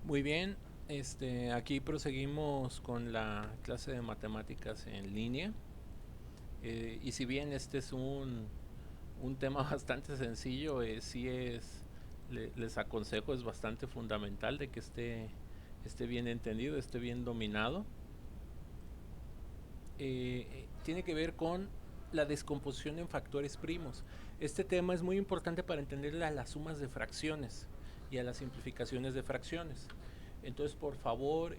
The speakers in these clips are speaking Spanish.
Muy bien, aquí proseguimos con la clase de matemáticas en línea. Y si bien este es un tema bastante sencillo, les aconsejo, es bastante fundamental de que esté bien entendido, esté bien dominado. Tiene que ver con la descomposición en factores primos. Este tema es muy importante para entenderle a las sumas de fracciones y a las simplificaciones de fracciones. Entonces, por favor,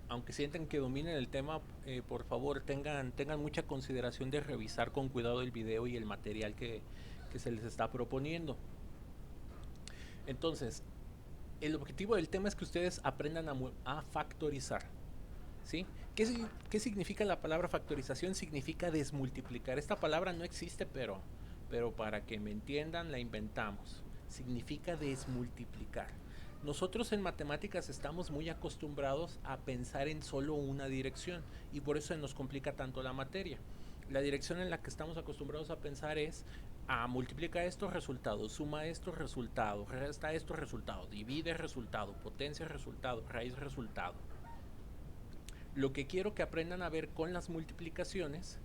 aunque sientan que dominen el tema, por favor tengan mucha consideración de revisar con cuidado el video y el material que se les está proponiendo. Entonces, el objetivo del tema es que ustedes aprendan a factorizar. ¿Sí? ¿Qué significa la palabra factorización? Significa desmultiplicar. Esta palabra no existe, pero para que me entiendan la inventamos. Significa desmultiplicar. Nosotros en matemáticas estamos muy acostumbrados a pensar en solo una dirección y por eso nos complica tanto la materia. La dirección en la que estamos acostumbrados a pensar es multiplica estos resultados, suma estos resultados, resta estos resultados, divide resultado, potencia resultado, raíz resultado. Lo que quiero que aprendan a ver con las multiplicaciones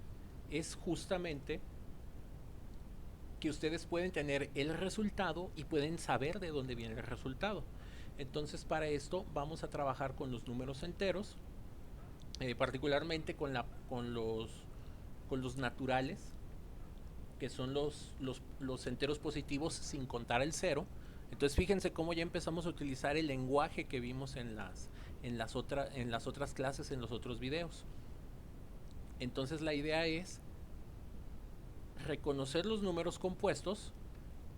es justamente que ustedes pueden tener el resultado y pueden saber de dónde viene el resultado. Entonces, para esto vamos a trabajar con los números enteros, particularmente con los naturales, que son los enteros positivos sin contar el cero. Entonces fíjense cómo ya empezamos a utilizar el lenguaje que vimos en las otras clases, en los otros videos. Entonces la idea es reconocer los números compuestos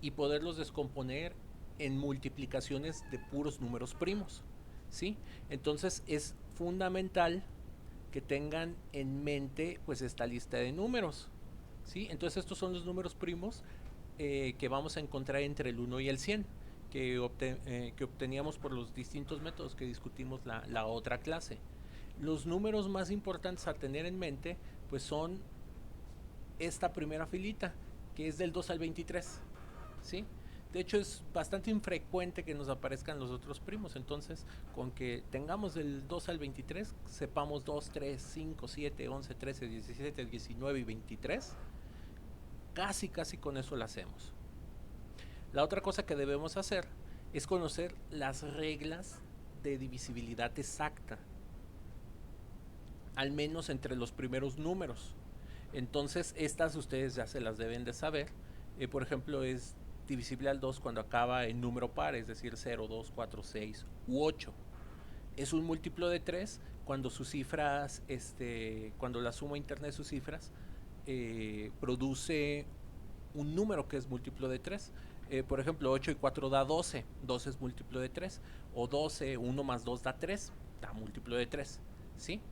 y poderlos descomponer en multiplicaciones de puros números primos. ¿Sí? Entonces es fundamental que tengan en mente pues esta lista de números. ¿Sí? Entonces estos son los números primos que vamos a encontrar entre el 1 y el 100 que obteníamos por los distintos métodos que discutimos la otra clase. Los números más importantes a tener en mente pues son esta primera filita, que es del 2 al 23. ¿Sí? De hecho, es bastante infrecuente que nos aparezcan los otros primos. Entonces, con que tengamos del 2 al 23, sepamos 2, 3, 5, 7, 11, 13, 17, 19 y 23, casi con eso lo hacemos. La otra cosa que debemos hacer es conocer las reglas de divisibilidad exacta, al menos entre los primeros números. Entonces, estas ustedes ya se las deben de saber. Por ejemplo, es divisible al 2 cuando acaba en número par, es decir, 0, 2, 4, 6 u 8. Es un múltiplo de 3 cuando sus cifras, cuando la suma interna de sus cifras produce un número que es múltiplo de 3. Por ejemplo, 8 y 4 da 12, 12 es múltiplo de 3. O 12, 1 más 2 da 3, da múltiplo de 3. ¿Sí?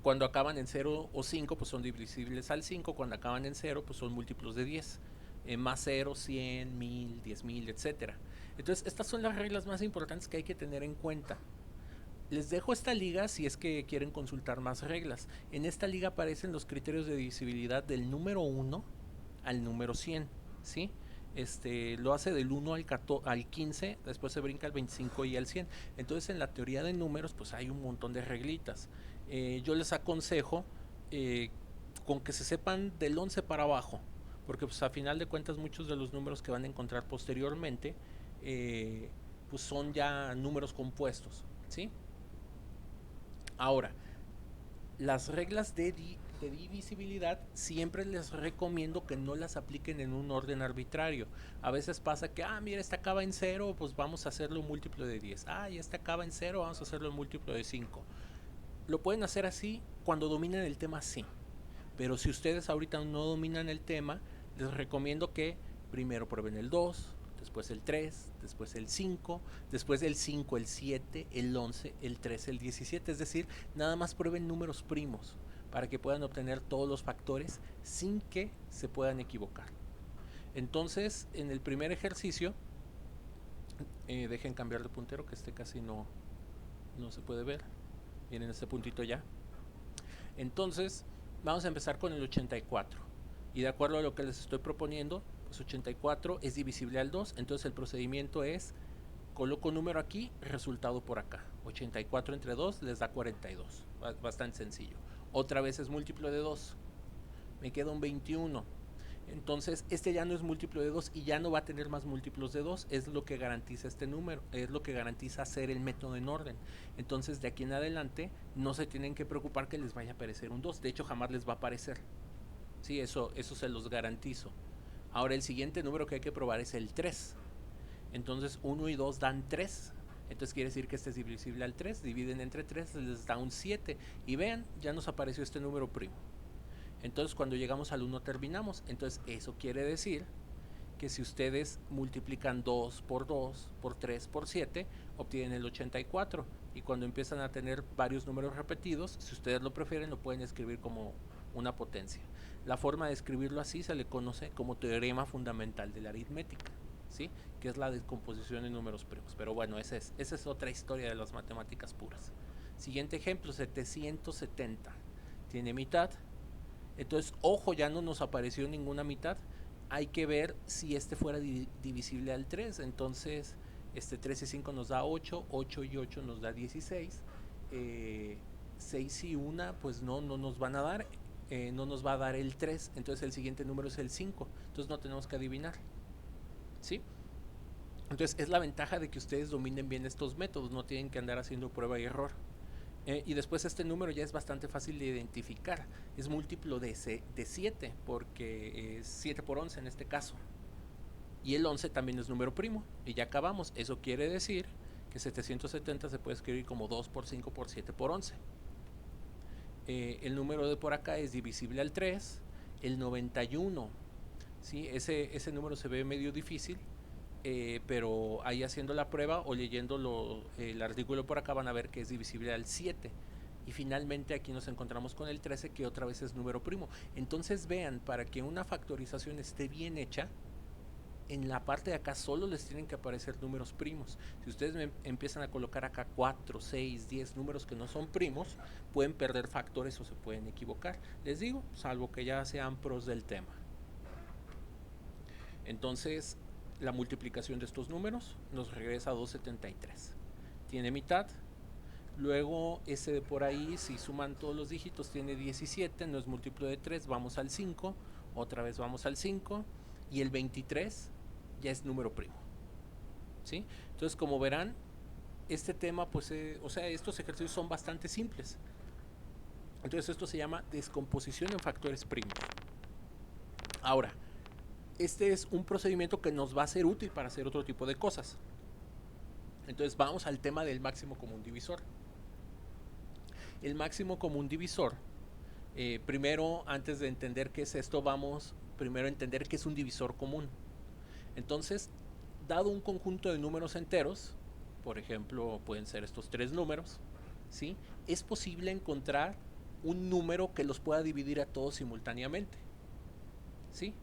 Cuando acaban en 0 o 5, pues son divisibles al 5. Cuando acaban en 0, pues son múltiplos de 10. Más 0, 100, 1000, 10,000, etc. Entonces, estas son las reglas más importantes que hay que tener en cuenta. Les dejo esta liga si es que quieren consultar más reglas. En esta liga aparecen los criterios de divisibilidad del número 1 al número 100. ¿Sí? Lo hace del 1 al 15, después se brinca al 25 y al 100. Entonces, en la teoría de números, pues hay un montón de reglitas. Yo les aconsejo con que se sepan del 11 para abajo, porque pues a final de cuentas muchos de los números que van a encontrar posteriormente pues son ya números compuestos. ¿Sí? Ahora, las reglas de divisibilidad siempre les recomiendo que no las apliquen en un orden arbitrario. A veces pasa que, mira, esta acaba en 0, pues vamos a hacerlo un múltiplo de 10. Y esta acaba en 0, vamos a hacerlo un múltiplo de 5. Lo pueden hacer así cuando dominen el tema, sí. Pero si ustedes ahorita no dominan el tema, les recomiendo que primero prueben el 2, después el 3, después el 5, después el 5, el 7, el 11, el 13, el 17. Es decir, nada más prueben números primos para que puedan obtener todos los factores sin que se puedan equivocar. Entonces, en el primer ejercicio, dejen cambiar de puntero que casi no se puede ver. Miren este puntito ya. Entonces, vamos a empezar con el 84. Y de acuerdo a lo que les estoy proponiendo, pues 84 es divisible al 2. Entonces el procedimiento es Coloco número aquí, resultado por acá. 84 entre 2 les da 42. Bastante sencillo. Otra vez es múltiplo de 2. Me queda un 21. Entonces, este ya no es múltiplo de 2 y ya no va a tener más múltiplos de 2. Es lo que garantiza este número. Es lo que garantiza hacer el método en orden. Entonces, de aquí en adelante, no se tienen que preocupar que les vaya a aparecer un 2. De hecho, jamás les va a aparecer. Sí, eso se los garantizo. Ahora, el siguiente número que hay que probar es el 3. Entonces 1 y 2 dan 3. Entonces quiere decir que este es divisible al 3. Dividen entre 3, les da un 7. Y vean, ya nos apareció este número primo. Entonces cuando llegamos al 1 terminamos. Entonces eso quiere decir que si ustedes multiplican 2 por 3, por 7, obtienen el 84. Y cuando empiezan a tener varios números repetidos, si ustedes lo prefieren, lo pueden escribir como una potencia. La forma de escribirlo así se le conoce como teorema fundamental de la aritmética, ¿sí? Que es la descomposición en números primos. Pero bueno, esa es otra historia de las matemáticas puras. Siguiente ejemplo, 770. Tiene mitad. Entonces, ojo, ya no nos apareció ninguna mitad. Hay que ver si este fuera divisible al 3. Entonces, 3 y 5 nos da 8, 8 y 8 nos da 16. 6 y 1 pues no nos van a dar, no nos va a dar el 3. Entonces el siguiente número es el 5. Entonces no tenemos que adivinar, ¿sí? Entonces es la ventaja de que ustedes dominen bien estos métodos, no tienen que andar haciendo prueba y error. Y después este número ya es bastante fácil de identificar. Es múltiplo de 7, porque es 7 por 11 en este caso. Y el 11 también es número primo. Y ya acabamos. Eso quiere decir que 770 se puede escribir como 2 por 5 por 7 por 11. El número de por acá es divisible al 3. El 91. ¿Sí? Ese número se ve medio difícil. Pero ahí haciendo la prueba o leyendo el artículo por acá van a ver que es divisible al 7. Y finalmente aquí nos encontramos con el 13, que otra vez es número primo. Entonces vean, para que una factorización esté bien hecha, en la parte de acá solo les tienen que aparecer números primos. Si ustedes empiezan a colocar acá 4, 6, 10 números que no son primos, pueden perder factores o se pueden equivocar. Les digo, salvo que ya sean pros del tema. Entonces, la multiplicación de estos números nos regresa a 273. Tiene mitad. Luego ese de por ahí, si suman todos los dígitos, tiene 17, no es múltiplo de 3, vamos al 5, otra vez vamos al 5, y el 23 ya es número primo, ¿sí? Entonces, como verán, este tema, pues, estos ejercicios son bastante simples. Entonces esto se llama descomposición en factores primos. Ahora, este es un procedimiento que nos va a ser útil para hacer otro tipo de cosas. Entonces vamos al tema del máximo común divisor. El máximo común divisor, primero, antes de entender qué es esto, vamos primero a entender qué es un divisor común. Entonces, dado un conjunto de números enteros, por ejemplo, pueden ser estos 3 números, ¿sí? Es posible encontrar un número que los pueda dividir a todos simultáneamente, ¿sí?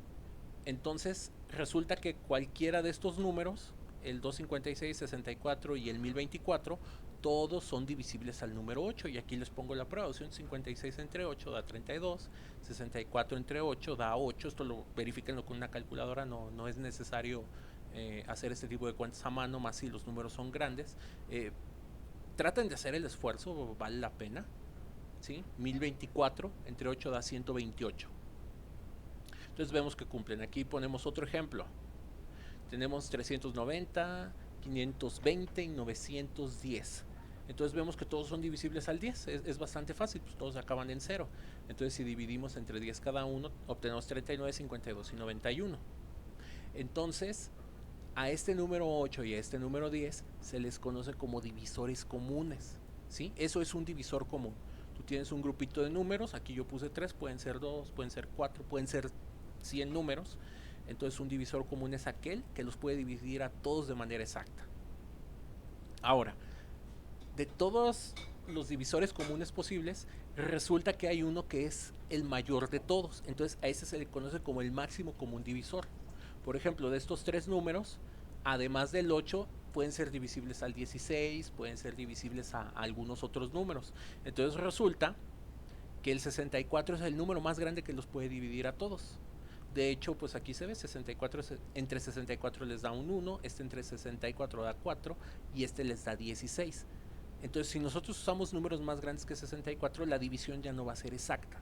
Entonces resulta que cualquiera de estos números, el 256, 64 y el 1024, todos son divisibles al número 8. Y aquí les pongo la prueba. 256 entre 8 da 32, 64 entre 8 da 8. Esto lo verifíquenlo con una calculadora, no es necesario hacer este tipo de cuentas a mano, más si los números son grandes. Traten de hacer el esfuerzo, vale la pena, ¿sí? 1024 entre 8 da 128. Entonces vemos que cumplen. Aquí ponemos otro ejemplo. Tenemos 390, 520 y 910. Entonces vemos que todos son divisibles al 10. Es bastante fácil, pues todos acaban en 0. Entonces si dividimos entre 10 cada uno, obtenemos 39, 52 y 91. Entonces, a este número 8 y a este número 10 se les conoce como divisores comunes, ¿sí? Eso es un divisor común. Tú tienes un grupito de números, aquí yo puse 3, pueden ser 2, pueden ser 4, pueden ser 100 números. Entonces un divisor común es aquel que los puede dividir a todos de manera exacta. Ahora, de todos los divisores comunes posibles, resulta que hay uno que es el mayor de todos. Entonces a ese se le conoce como el máximo común divisor. Por ejemplo, de estos 3 números, además del 8, pueden ser divisibles al 16, pueden ser divisibles a algunos otros números. Entonces resulta que el 64 es el número más grande que los puede dividir a todos. De hecho, pues aquí se ve 64, entre 64 les da un 1, este entre 64 da 4 y este les da 16. Entonces, si nosotros usamos números más grandes que 64, la división ya no va a ser exacta,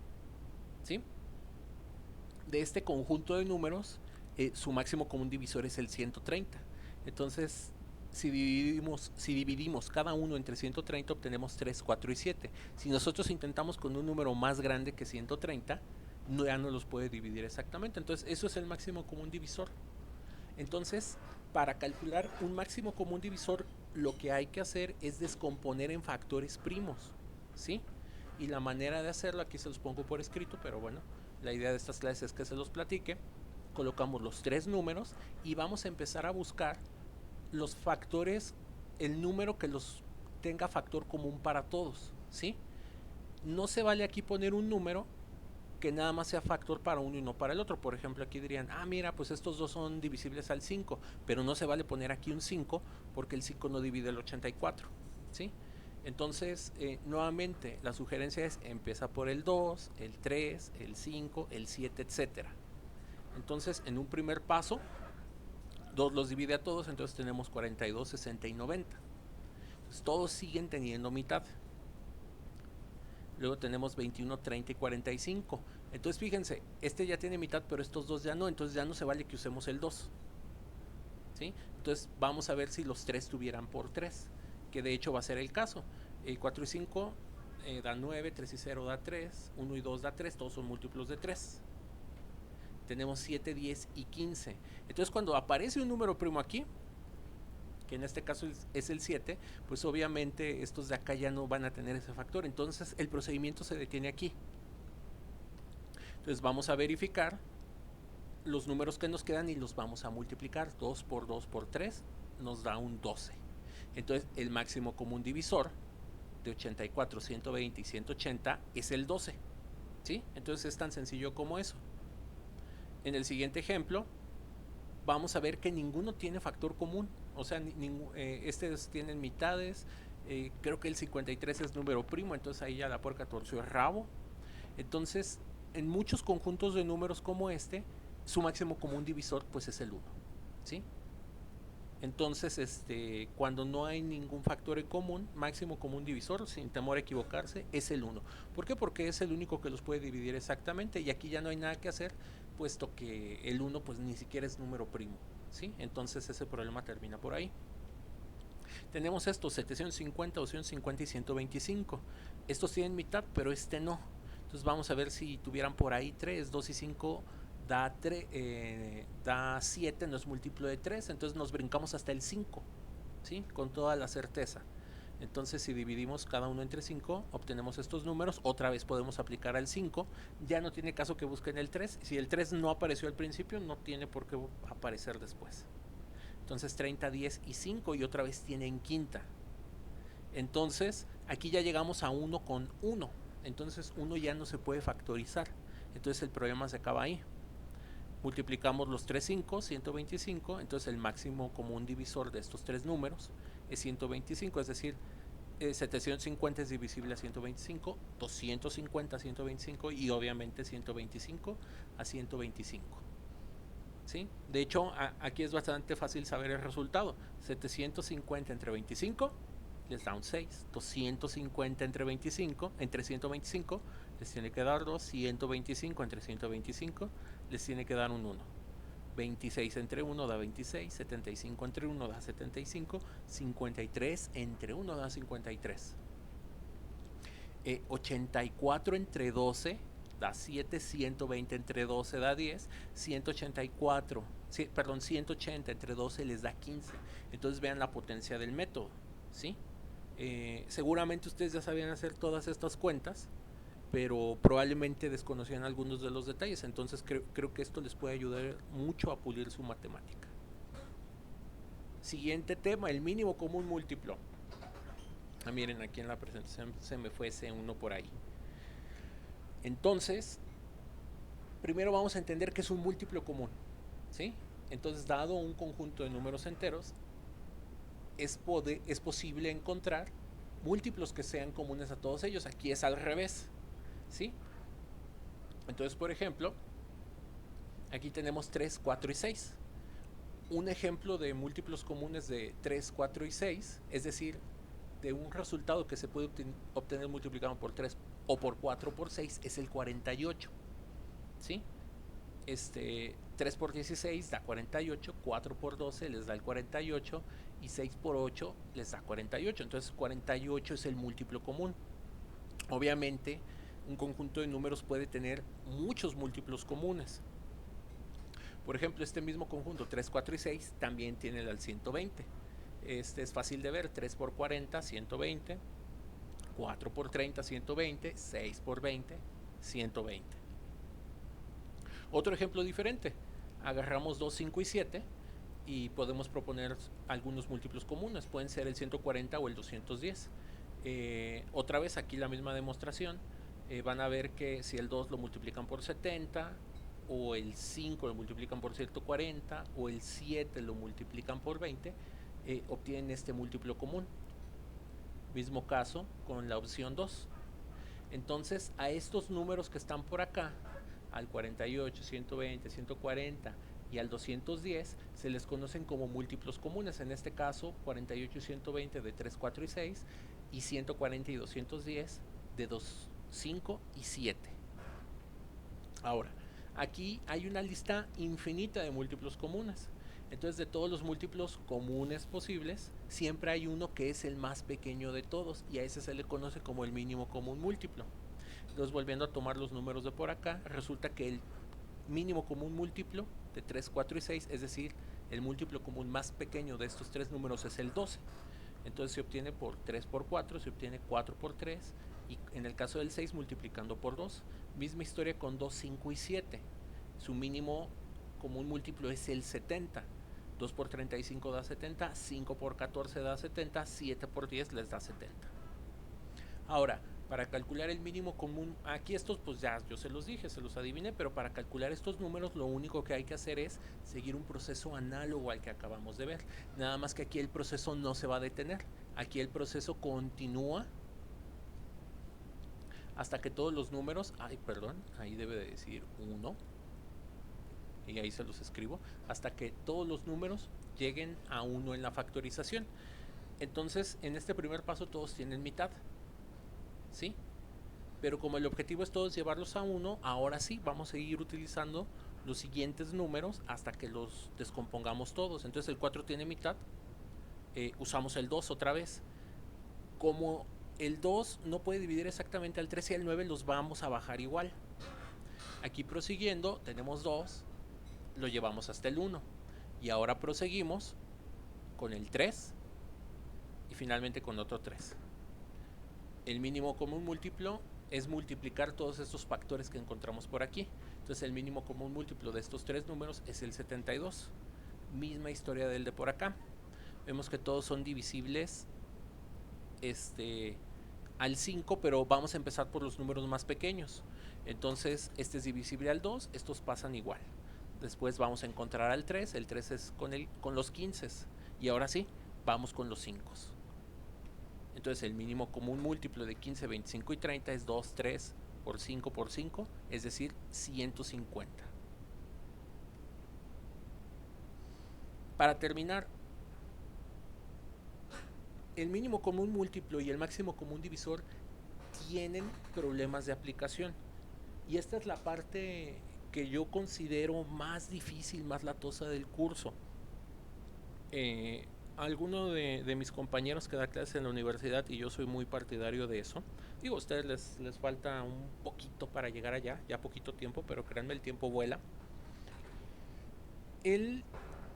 ¿sí? De este conjunto de números, su máximo común divisor es el 130. Entonces, si dividimos cada uno entre 130, obtenemos 3, 4 y 7. Si nosotros intentamos con un número más grande que 130, ya no los puede dividir exactamente. Entonces, eso es el máximo común divisor. Entonces, para calcular un máximo común divisor, lo que hay que hacer es descomponer en factores primos, ¿sí? Y la manera de hacerlo, aquí se los pongo por escrito, pero bueno, la idea de estas clases es que se los platique. Colocamos los tres números y vamos a empezar a buscar los factores, el número que los tenga factor común para todos, ¿sí? No se vale aquí poner un número que nada más sea factor para uno y no para el otro. Por ejemplo, aquí dirían, mira, pues estos dos son divisibles al 5, pero no se vale poner aquí un 5 porque el 5 no divide el 84, ¿sí? Entonces, nuevamente, la sugerencia es empieza por el 2, el 3, el 5, el 7, etcétera. Entonces, en un primer paso, 2 los divide a todos, entonces tenemos 42, 60 y 90. Entonces, todos siguen teniendo mitad. Luego tenemos 21, 30 y 45. Entonces fíjense, este ya tiene mitad, pero estos dos ya no. Entonces ya no se vale que usemos el 2, ¿sí? Entonces vamos a ver si los 3 tuvieran por 3, que de hecho va a ser el caso. 4 y 5 da 9, 3 y 0 da 3, 1 y 2 da 3, todos son múltiplos de 3. Tenemos 7, 10 y 15. Entonces cuando aparece un número primo aquí, que en este caso es el 7, pues obviamente estos de acá ya no van a tener ese factor. Entonces el procedimiento se detiene aquí. Entonces vamos a verificar los números que nos quedan y los vamos a multiplicar. 2 por 2 por 3 nos da un 12. Entonces el máximo común divisor de 84, 120 y 180 es el 12, ¿sí? Entonces es tan sencillo como eso. En el siguiente ejemplo vamos a ver que ninguno tiene factor común. O sea, estos tienen mitades. Creo que el 53 es número primo, entonces ahí ya la puerca torció el rabo. Entonces, en muchos conjuntos de números como este, su máximo común divisor pues es el 1, ¿sí? Entonces, cuando no hay ningún factor en común, máximo común divisor, sin temor a equivocarse, es el 1. ¿Por qué? Porque es el único que los puede dividir exactamente y aquí ya no hay nada que hacer, puesto que el 1 pues ni siquiera es número primo, ¿sí? Entonces ese problema termina por ahí. Tenemos estos 750, 250 y 125. Estos tienen mitad, pero este no. Entonces vamos a ver si tuvieran por ahí 3, 2 y 5 da 7, no es múltiplo de 3, entonces nos brincamos hasta el 5, ¿sí? Con toda la certeza. Entonces si dividimos cada uno entre 5, obtenemos estos números. Otra vez podemos aplicar al 5. Ya no tiene caso que busquen el 3. Si el 3 no apareció al principio, no tiene por qué aparecer después. Entonces 30, 10 y 5 y otra vez tienen quinta. Entonces aquí ya llegamos a 1 con 1. Entonces 1 ya no se puede factorizar. Entonces el problema se acaba ahí. Multiplicamos los 3 5, 125. Entonces el máximo común divisor de estos tres números es 125. Es decir, 750 es divisible a 125, 250 a 125 y obviamente 125 a 125. ¿Sí? De hecho, aquí es bastante fácil saber el resultado. 750 entre 25 les da un 6. 250 entre 125 les tiene que dar 2. 125 entre 125 les tiene que dar un 1. 26 entre 1 da 26. 75 entre 1 da 75. 53 entre 1 da 53. 84 entre 12 da 7, 120 entre 12 da 10, 180 entre 12 les da 15. Entonces vean la potencia del método, ¿sí? Seguramente ustedes ya sabían hacer todas estas cuentas, pero probablemente desconocían algunos de los detalles. Entonces creo que esto les puede ayudar mucho a pulir su matemática. Siguiente tema, el mínimo común múltiplo. Miren, aquí en la presentación se me fue ese uno por ahí. Entonces, primero vamos a entender que es un múltiplo común, ¿sí? Entonces, dado un conjunto de números enteros, es posible encontrar múltiplos que sean comunes a todos ellos. Aquí es al revés, ¿sí? Entonces, por ejemplo, Aquí tenemos 3, 4 y 6. Un ejemplo de múltiplos comunes de 3, 4 y 6, es decir, de un resultado que se puede obtener multiplicado por 3 o por 4 o por 6, es el 48. ¿Sí? 3 por 16 da 48, 4 por 12 les da el 48 y 6 por 8 les da 48. Entonces 48 es el múltiplo común. Obviamente, un conjunto de números puede tener muchos múltiplos comunes. Por ejemplo, este mismo conjunto 3, 4 y 6 también tiene el 120. Es fácil de ver: 3 por 40, 120, 4 por 30, 120, 6 por 20, 120. Otro ejemplo diferente: agarramos 2, 5 y 7 y podemos proponer algunos múltiplos comunes. Pueden ser el 140 o el 210. Otra vez aquí la misma demostración. Van a ver que si el 2 lo multiplican por 70, o el 5 lo multiplican por 140, o el 7 lo multiplican por 20, obtienen este múltiplo común. Mismo caso con la opción 2. Entonces, a estos números que están por acá, al 48, 120, 140 y al 210, se les conocen como múltiplos comunes. En este caso, 48 y 120 de 3, 4 y 6, y 140 y 210 de 2, 5 y 7. Ahora, aquí hay una lista infinita de múltiplos comunes. Entonces, de todos los múltiplos comunes posibles, siempre hay uno que es el más pequeño de todos, y a ese se le conoce como el mínimo común múltiplo. Entonces, volviendo a tomar los números de por acá, resulta que el mínimo común múltiplo de 3, 4 y 6, es decir, el múltiplo común más pequeño de estos tres números, es el 12. Entonces se obtiene por 3 por 4, se obtiene 4 por 3, y en el caso del 6 multiplicando por 2. Misma historia con 2, 5 y 7. Su mínimo común múltiplo es el 70. 2 por 35 da 70, 5 por 14 da 70, 7 por 10 les da 70. Ahora, para calcular el mínimo común, aquí estos pues ya yo se los dije, se los adiviné, pero para calcular estos números lo único que hay que hacer es seguir un proceso análogo al que acabamos de ver. Nada más que aquí el proceso no se va a detener. Aquí el proceso continúa hasta que todos los números, ahí debe de decir 1, y ahí se los escribo, hasta que todos los números lleguen a 1 en la factorización. Entonces, en este primer paso todos tienen mitad, ¿sí? Pero como el objetivo es todos llevarlos a 1, ahora sí vamos a seguir utilizando los siguientes números hasta que los descompongamos todos. Entonces el 4 tiene mitad, usamos el 2 otra vez. Como el 2 no puede dividir exactamente al 3 y al 9, los vamos a bajar igual. Aquí prosiguiendo, tenemos 2, lo llevamos hasta el 1. Y ahora proseguimos con el 3 y finalmente con otro 3. El mínimo común múltiplo es multiplicar todos estos factores que encontramos por aquí. Entonces el mínimo común múltiplo de estos tres números es el 72. Misma historia del de por acá. Vemos que todos son divisibles al 5, pero vamos a empezar por los números más pequeños. Entonces este es divisible al 2, estos pasan igual. Después vamos a encontrar al 3, el 3 es con los 15. Y ahora sí, vamos con los 5. Entonces el mínimo común múltiplo de 15, 25 y 30 es 2, 3 por 5 por 5, es decir, 150. Para terminar, el mínimo común múltiplo y el máximo común divisor tienen problemas de aplicación. Y esta es la parte que yo considero más difícil, más latosa del curso. Alguno de mis compañeros que da clases en la universidad, y yo soy muy partidario de eso, digo, a ustedes les falta un poquito para llegar allá, ya poquito tiempo, pero créanme, el tiempo vuela. Él,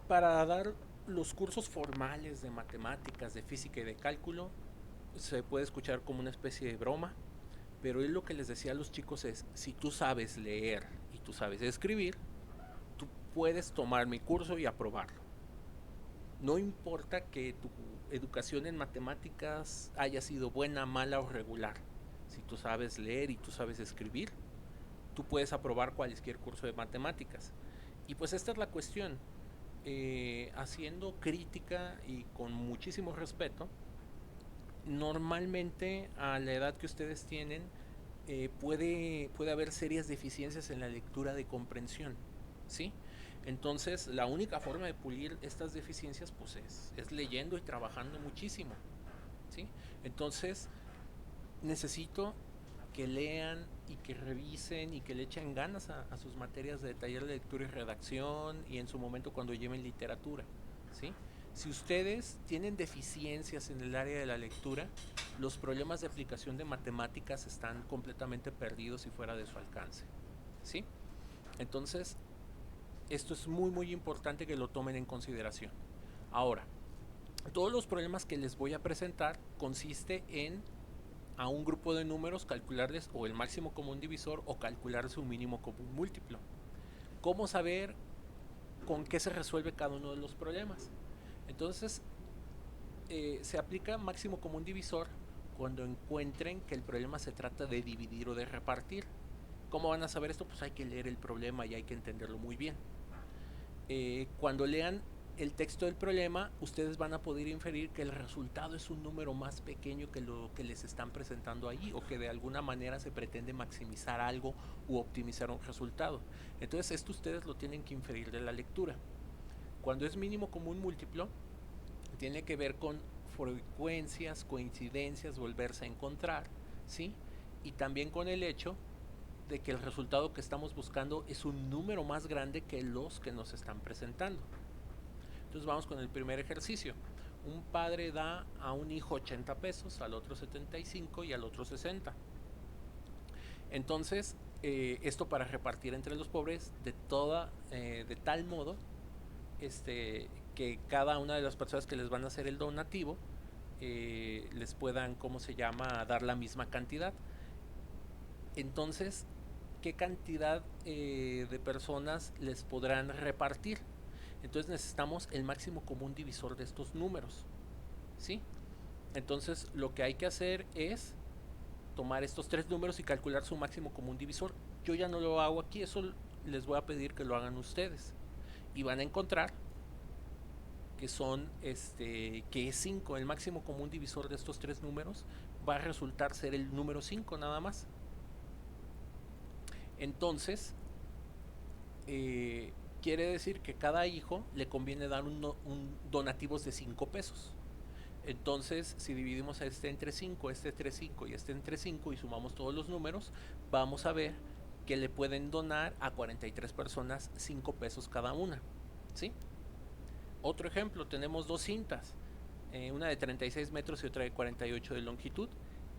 para dar los cursos formales de matemáticas, de física y de cálculo, se puede escuchar como una especie de broma, pero él lo que les decía a los chicos es: si tú sabes leer y tú sabes escribir, tú puedes tomar mi curso y aprobarlo. No importa que tu educación en matemáticas haya sido buena, mala o regular. Si tú sabes leer y tú sabes escribir, tú puedes aprobar cualquier curso de matemáticas. Y pues esta es la cuestión. Haciendo crítica y con muchísimo respeto, normalmente a la edad que ustedes tienen puede haber serias deficiencias en la lectura de comprensión. ¿sí? Entonces, la única forma de pulir estas deficiencias pues es leyendo y trabajando muchísimo, ¿sí? Entonces, necesito que lean y que revisen y que le echen ganas a sus materias de taller de lectura y redacción y en su momento cuando lleven literatura, ¿sí? Si ustedes tienen deficiencias en el área de la lectura, los problemas de aplicación de matemáticas están completamente perdidos y fuera de su alcance, ¿sí? Entonces, esto es muy muy importante que lo tomen en consideración. Ahora, todos los problemas que les voy a presentar consiste en a un grupo de números calcularles o el máximo común divisor o calcular su mínimo común múltiplo. ¿Cómo saber con qué se resuelve cada uno de los problemas? Entonces, se aplica máximo común divisor cuando encuentren que el problema se trata de dividir o de repartir. ¿Cómo van a saber esto? Pues hay que leer el problema y hay que entenderlo muy bien. Cuando lean el texto del problema, ustedes van a poder inferir que el resultado es un número más pequeño que lo que les están presentando ahí o que de alguna manera se pretende maximizar algo u optimizar un resultado. Entonces esto ustedes lo tienen que inferir de la lectura. Cuando es mínimo común múltiplo, tiene que ver con frecuencias, coincidencias, volverse a encontrar, ¿sí? Y también con el hecho de que el resultado que estamos buscando es un número más grande que los que nos están presentando. Entonces vamos con el primer ejercicio. Un padre da a un hijo 80 pesos, al otro 75 y al otro 60. Entonces, esto para repartir entre los pobres de tal modo que cada una de las personas que les van a hacer el donativo les puedan, ¿cómo se llama?, dar la misma cantidad. Entonces, ¿qué cantidad de personas les podrán repartir? Entonces necesitamos el máximo común divisor de estos números, ¿sí? Entonces lo que hay que hacer es tomar estos tres números y calcular su máximo común divisor. Yo ya no lo hago aquí, eso les voy a pedir que lo hagan ustedes. Y van a encontrar que que es 5. El máximo común divisor de estos tres números va a resultar ser el número 5 nada más. Entonces, quiere decir que cada hijo le conviene dar donativos de 5 pesos. Entonces, si dividimos este entre 5, este entre 5 y este entre 5 y sumamos todos los números, vamos a ver que le pueden donar a 43 personas 5 pesos cada una, ¿sí? Otro ejemplo, tenemos dos cintas, una de 36 metros y otra de 48 de longitud,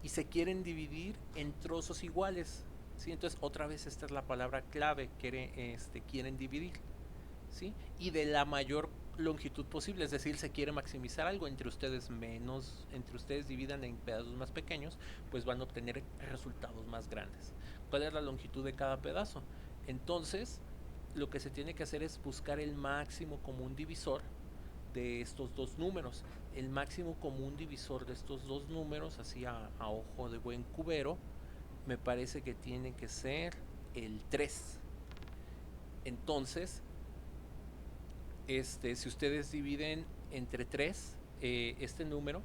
y se quieren dividir en trozos iguales, ¿sí? Entonces, otra vez esta es la palabra clave, quieren dividir, ¿sí? Y de la mayor longitud posible, es decir, se quiere maximizar algo entre ustedes dividan en pedazos más pequeños, pues van a obtener resultados más grandes. ¿Cuál es la longitud de cada pedazo? Entonces, lo que se tiene que hacer es buscar el máximo común divisor de estos dos números. El máximo común divisor de estos dos números, así a ojo de buen cubero, me parece que tiene que ser el 3. Entonces, si ustedes dividen entre 3 este número,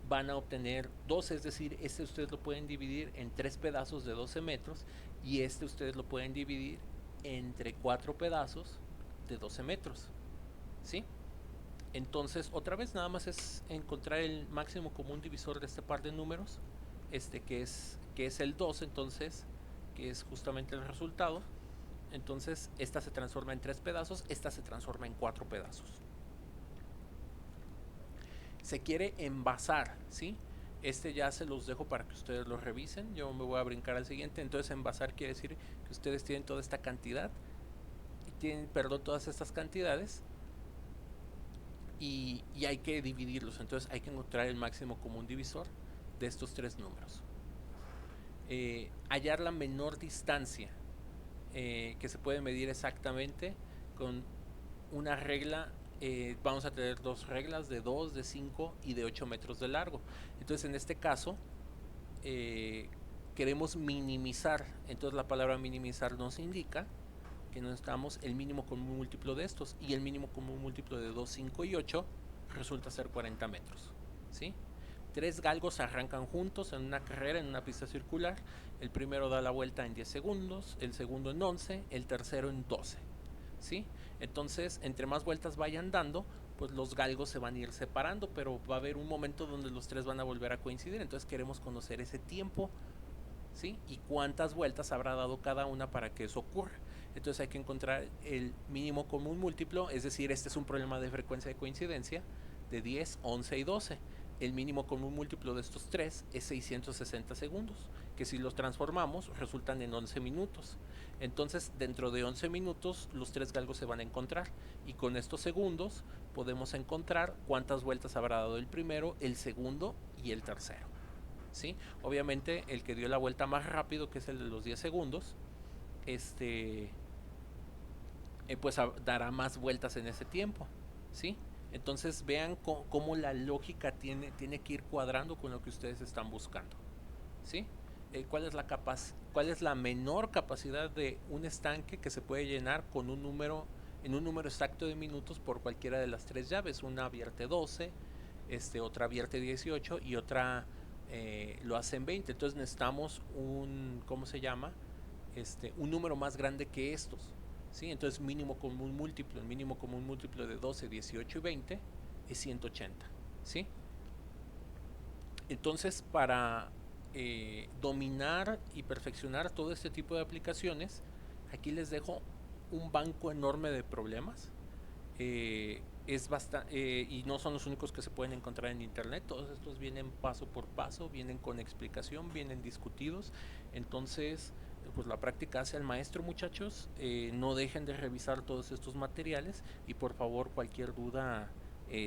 van a obtener 12, es decir, ustedes lo pueden dividir en 3 pedazos de 12 metros y ustedes lo pueden dividir entre 4 pedazos de 12 metros, ¿sí? Entonces, otra vez nada más es encontrar el máximo común divisor de este par de números, que es el 2, entonces, que es justamente el resultado. Entonces, esta se transforma en 3 pedazos, esta se transforma en 4 pedazos. Se quiere envasar, ¿sí? Ya se los dejo para que ustedes lo revisen. Yo me voy a brincar al siguiente. Entonces, envasar quiere decir que ustedes tienen toda esta cantidad, todas estas cantidades, y hay que dividirlos. Entonces, hay que encontrar el máximo común divisor de estos tres números. Hallar la menor distancia que se puede medir exactamente con una regla. Vamos a tener dos reglas de 2, de 5 y de 8 metros de largo. Entonces, en este caso, queremos minimizar. Entonces, la palabra minimizar nos indica que necesitamos el mínimo común múltiplo de estos, y el mínimo común múltiplo de 2, 5 y 8 resulta ser 40 metros, ¿sí? 3 galgos arrancan juntos en una carrera en una pista circular. El primero da la vuelta en 10 segundos, el segundo en 11, el tercero en 12. ¿Sí? Entonces, entre más vueltas vayan dando, pues los galgos se van a ir separando, pero va a haber un momento donde los tres van a volver a coincidir. Entonces queremos conocer ese tiempo, ¿sí? Y cuántas vueltas habrá dado cada una para que eso ocurra. Entonces hay que encontrar el mínimo común múltiplo, es decir, este es un problema de frecuencia de coincidencia de 10, 11 y 12. El mínimo común múltiplo de estos tres es 660 segundos, que si los transformamos resultan en 11 minutos. Entonces, dentro de 11 minutos, los tres galgos se van a encontrar. Y con estos segundos podemos encontrar cuántas vueltas habrá dado el primero, el segundo y el tercero. ¿Sí? Obviamente, el que dio la vuelta más rápido, que es el de los 10 segundos, pues dará más vueltas en ese tiempo. ¿Sí? Entonces vean cómo la lógica tiene que ir cuadrando con lo que ustedes están buscando. ¿Sí? ¿Cuál es la menor capacidad de un estanque que se puede llenar con un número exacto de minutos por cualquiera de las tres llaves? Una vierte 12, otra vierte 18 y otra lo hace en 20. Entonces necesitamos ¿cómo se llama? Un número más grande que estos. ¿Sí? Entonces el mínimo común múltiplo de 12, 18 y 20 es 180. ¿Sí? Entonces, para dominar y perfeccionar todo este tipo de aplicaciones, aquí les dejo un banco enorme de problemas. Y no son los únicos que se pueden encontrar en internet. Todos estos vienen paso por paso, vienen con explicación, vienen discutidos. Entonces, pues la práctica hace al maestro, muchachos. No dejen de revisar todos estos materiales y por favor, cualquier duda,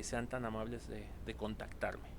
sean tan amables de contactarme.